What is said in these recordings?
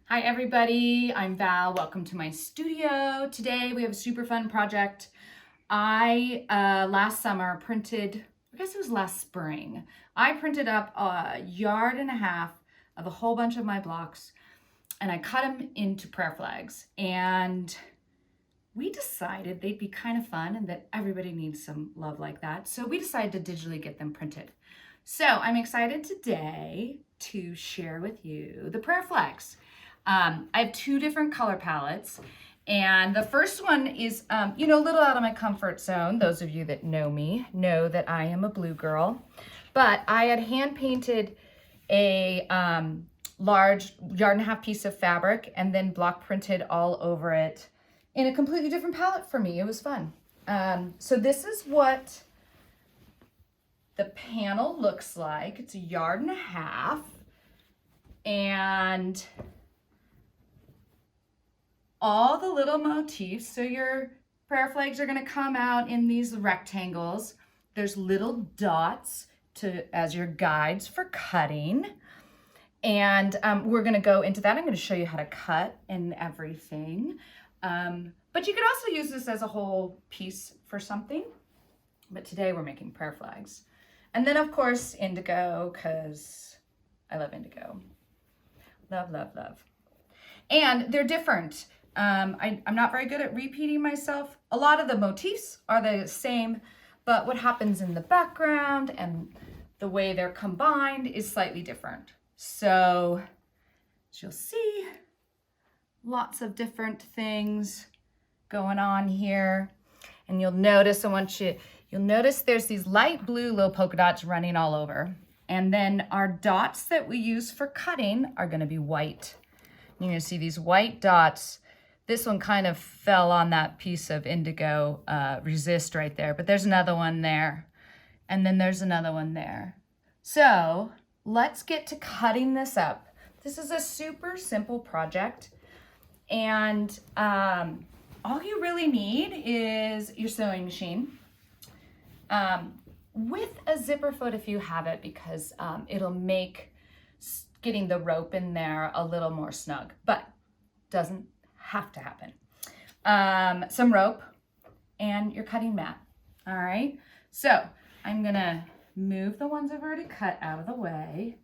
Hi everybody, I'm Val. Welcome to my studio. Today we have a super fun project. Last summer printed, I guess it was last spring, I printed up 1.5 yards of a whole bunch of my blocks and I cut them into prayer flags, and we decided they'd be kind of fun and that everybody needs some love like that. So we decided to digitally get them printed. So I'm excited today to share with you the prayer flags. I have 2 different color palettes, and the first one is, a little out of my comfort zone. Those of you that know me know that I am a blue girl, but I had hand painted a large 1.5 yard piece of fabric and then block printed all over it in a completely different palette for me. It was fun. So this is what the panel looks like. It's 1.5 yards, and all the little motifs. So your prayer flags are going to come out in these rectangles. There's little dots as your guides for cutting. And we're going to go into that. I'm going to show you how to cut and everything. But you could also use this as a whole piece for something. But today we're making prayer flags. And then of course indigo, because I love indigo. Love, love, love. And they're different. I'm not very good at repeating myself. A lot of the motifs are the same, but what happens in the background and the way they're combined is slightly different. So as you'll see, lots of different things going on here. And you'll notice, you'll notice there's these light blue little polka dots running all over. And then our dots that we use for cutting are gonna be white. You're gonna see these white dots. This one kind of fell on that piece of indigo resist right there, but there's another one there. And then there's another one there. So let's get to cutting this up. This is a super simple project. And all you really need is your sewing machine with a zipper foot if you have it, because it'll make getting the rope in there a little more snug, but doesn't have to happen. Some rope and your cutting mat. All right, so I'm gonna move the ones I've already cut out of the way.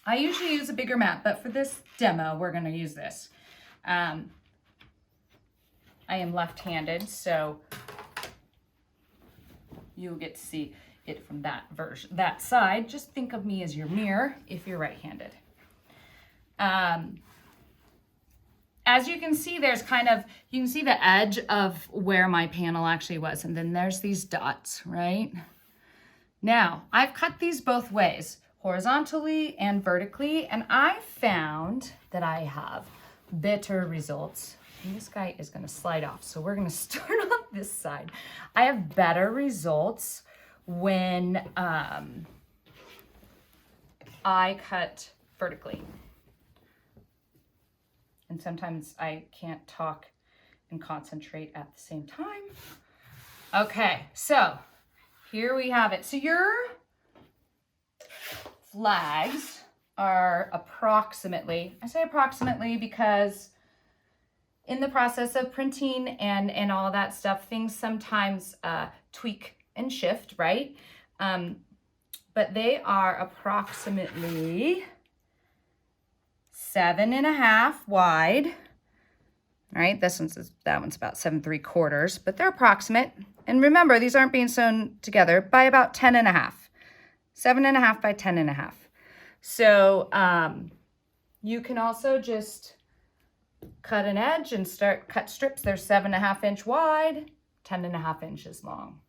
I usually use a bigger mat, but for this demo, we're gonna use this. I am left-handed, so you'll get to see it from that side. Just think of me as your mirror if you're right-handed. As you can see, there's you can see the edge of where my panel actually was, and then there's these dots, right? Now, I've cut these both ways, horizontally and vertically, and I found that I have better results. And this guy is gonna slide off, so we're gonna start on this side. I have better results when I cut vertically. And sometimes I can't talk and concentrate at the same time. Okay, so here we have it. So your flags are approximately, I say approximately because in the process of printing and all that stuff, things sometimes tweak and shift, right? But they are approximately 7.5 wide. All right, that one's about 7.75, but they're approximate. And remember, these aren't being sewn together, by about 10.5. 7.5 by 10.5. So you can also just cut an edge and cut strips. They're 7.5 inch wide, 10.5 inches long.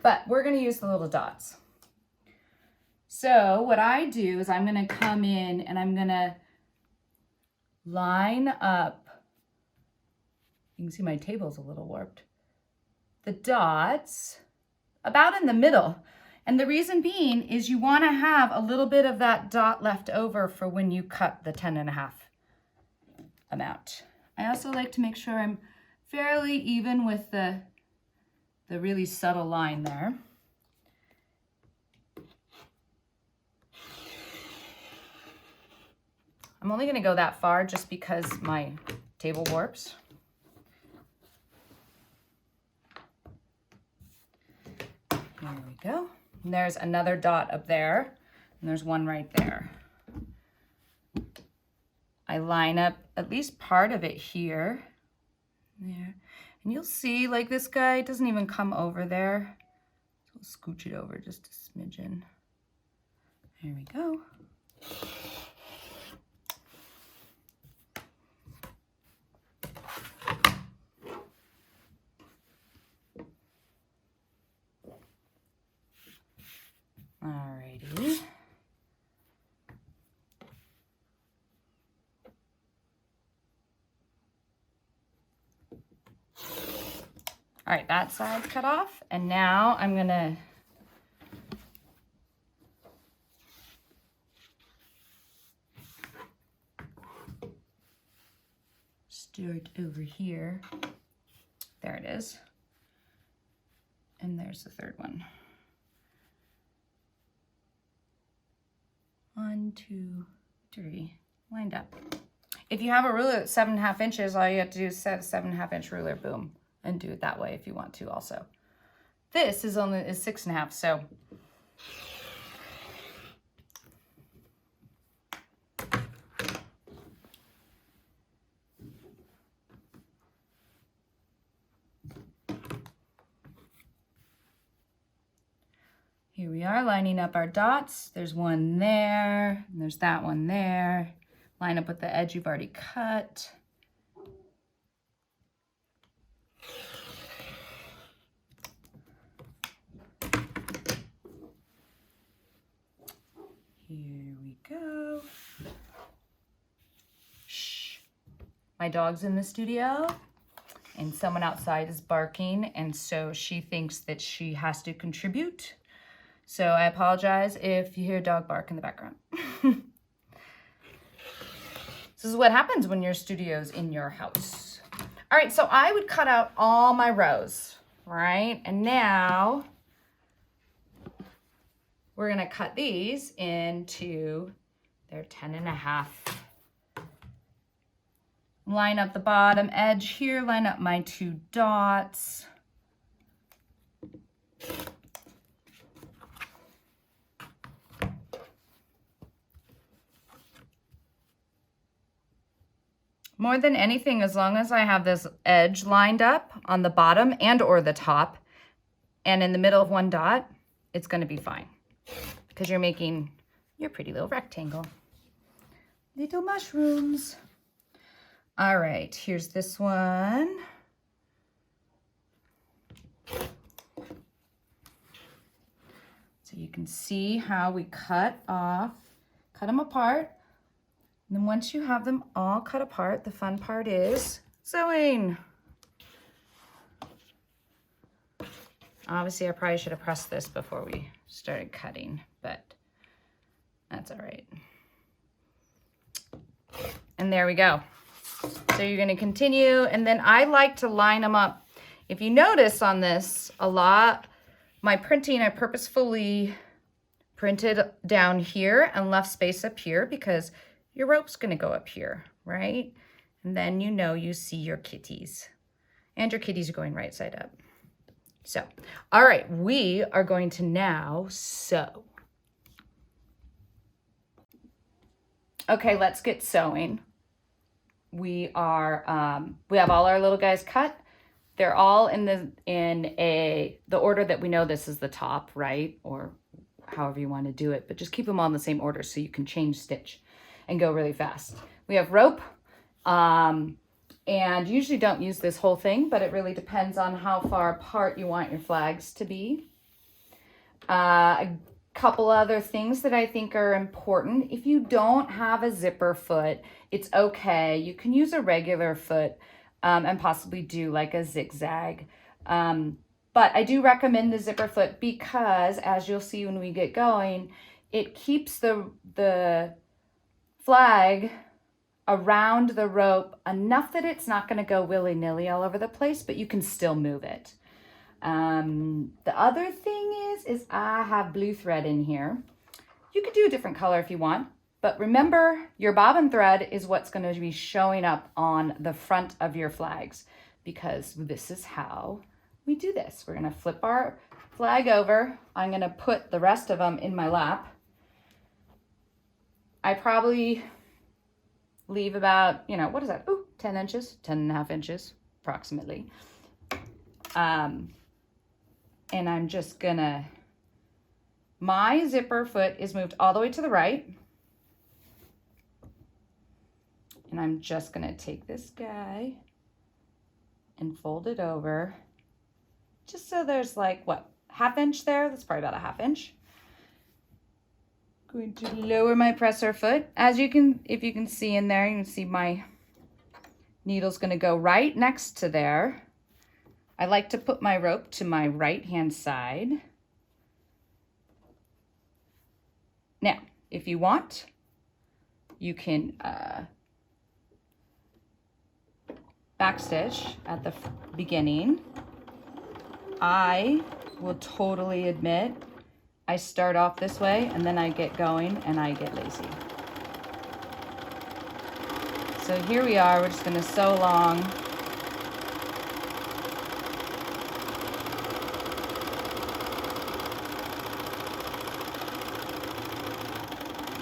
But we're gonna use the little dots. So what I do is I'm gonna come in and I'm gonna line up, you can see my table's a little warped, the dots about in the middle. And the reason being is you want to have a little bit of that dot left over for when you cut the 10.5 amount. I also like to make sure I'm fairly even with the really subtle line there. I'm only gonna go that far just because my table warps. There we go. And there's another dot up there, and there's one right there. I line up at least part of it here. There. And you'll see, like, this guy doesn't even come over there. So we'll scooch it over just a smidgen. There we go. Alrighty. All right, that side cut off, and now I'm gonna start over here. There it is. And there's the third one. 1, 2, 3, lined up. If you have a ruler that's 7.5 inches, all you have to do is set a 7.5 inch ruler, boom, and do it that way if you want to also. This is 6.5, so. Here we are lining up our dots. There's one there, and there's that one there. Line up with the edge you've already cut. Here we go. Shh. My dog's in the studio, and someone outside is barking, and so she thinks that she has to contribute. So I apologize if you hear a dog bark in the background. This is what happens when your studio's in your house. All right, so I would cut out all my rows, right? And now we're gonna cut these into their 10.5. Line up the bottom edge here, line up my 2 dots. More than anything, as long as I have this edge lined up on the bottom and or the top and in the middle of one dot, it's gonna be fine because you're making your pretty little rectangle. Little mushrooms. All right, here's this one. So you can see how we cut them apart. And then once you have them all cut apart, the fun part is sewing. Obviously, I probably should have pressed this before we started cutting, but that's all right. And there we go. So you're gonna continue, and then I like to line them up. If you notice on this, a lot, my printing, I purposefully printed down here and left space up here because your rope's gonna go up here, right? And then you see your kitties. And your kitties are going right side up. So, all right, we are going to now sew. Okay, let's get sewing. We have all our little guys cut. They're all in the order that we know this is the top, right? Or however you want to do it, but just keep them all in the same order so you can change stitch and go really fast. We have rope, and usually don't use this whole thing, but it really depends on how far apart you want your flags to be. A couple other things that I think are important. If you don't have a zipper foot, it's okay. You can use a regular foot and possibly do like a zigzag. But I do recommend the zipper foot because, as you'll see when we get going, it keeps the flag around the rope enough that it's not going to go willy-nilly all over the place, but you can still move it. The other thing is I have blue thread in here. You could do a different color if you want. But remember, your bobbin thread is what's going to be showing up on the front of your flags, because this is how we do this. We're going to flip our flag over. I'm going to put the rest of them in my lap. I probably leave about, what is that? Ooh, 10 inches, 10.5 inches, approximately. And I'm just gonna, my zipper foot is moved all the way to the right. And I'm just gonna take this guy and fold it over, just so there's like, what, 1/2 inch there? That's probably about 1/2 inch. Going to lower my presser foot. As you can, if you can see in there, you can see my needle's gonna go right next to there. I like to put my rope to my right-hand side. Now, if you want, you can backstitch at the beginning. I will totally admit, I start off this way and then I get going and I get lazy. So here we are, we're just gonna sew along.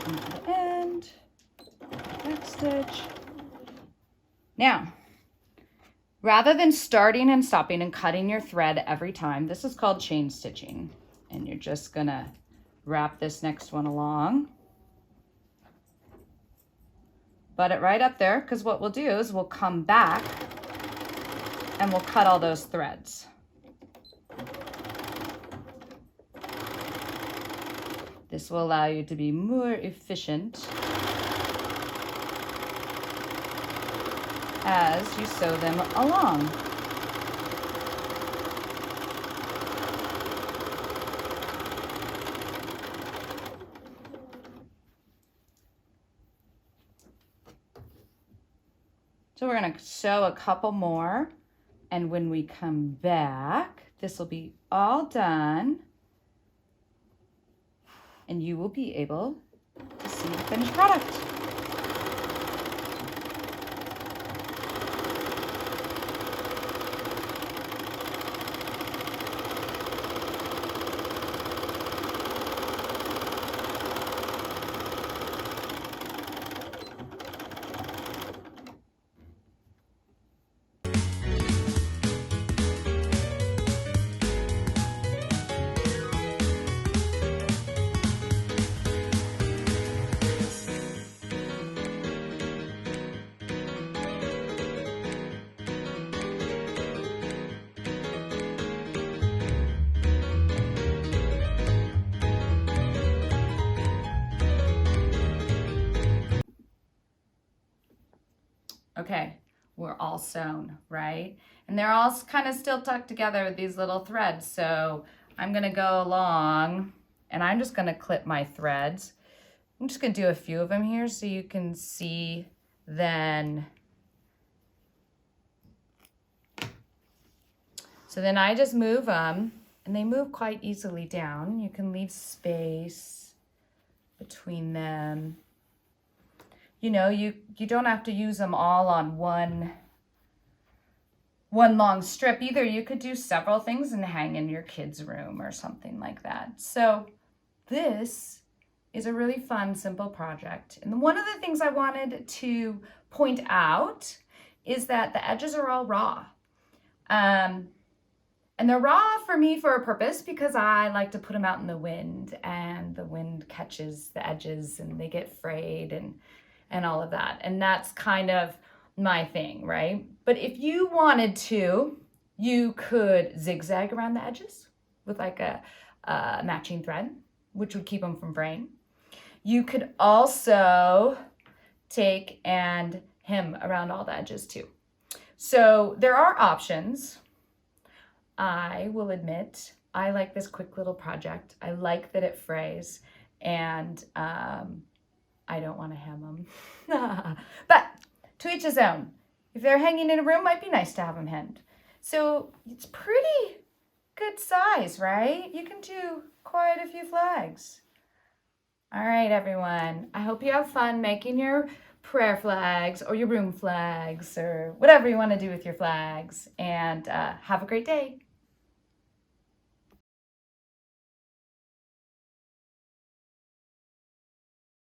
Into the end, back stitch. Now, rather than starting and stopping and cutting your thread every time, this is called chain stitching. And you're just gonna wrap this next one along. Butt it right up there, because what we'll do is we'll come back and we'll cut all those threads. This will allow you to be more efficient as you sew them along. So we're gonna sew a couple more, and when we come back, this will be all done, and you will be able to see the finished product. Okay, we're all sewn, right? And they're all kind of still tucked together with these little threads. So I'm gonna go along and I'm just gonna clip my threads. I'm just gonna do a few of them here so you can see then. So then I just move them and they move quite easily down. You can leave space between them. You know, you don't have to use them all on one long strip either. You could do several things and hang in your kids' room or something like that. So this is a really fun, simple project. And one of the things I wanted to point out is that the edges are all raw. And they're raw for me for a purpose, because I like to put them out in the wind and the wind catches the edges and they get frayed and all of that. And that's kind of my thing, right? But if you wanted to, you could zigzag around the edges with like a matching thread, which would keep them from fraying. You could also take and hem around all the edges too. So there are options. I will admit, I like this quick little project. I like that it frays, and I don't want to hem them. But to each his own. If they're hanging in a room, might be nice to have them hemmed. So it's pretty good size, right? You can do quite a few flags. All right, everyone. I hope you have fun making your prayer flags or your room flags or whatever you want to do with your flags. And have a great day.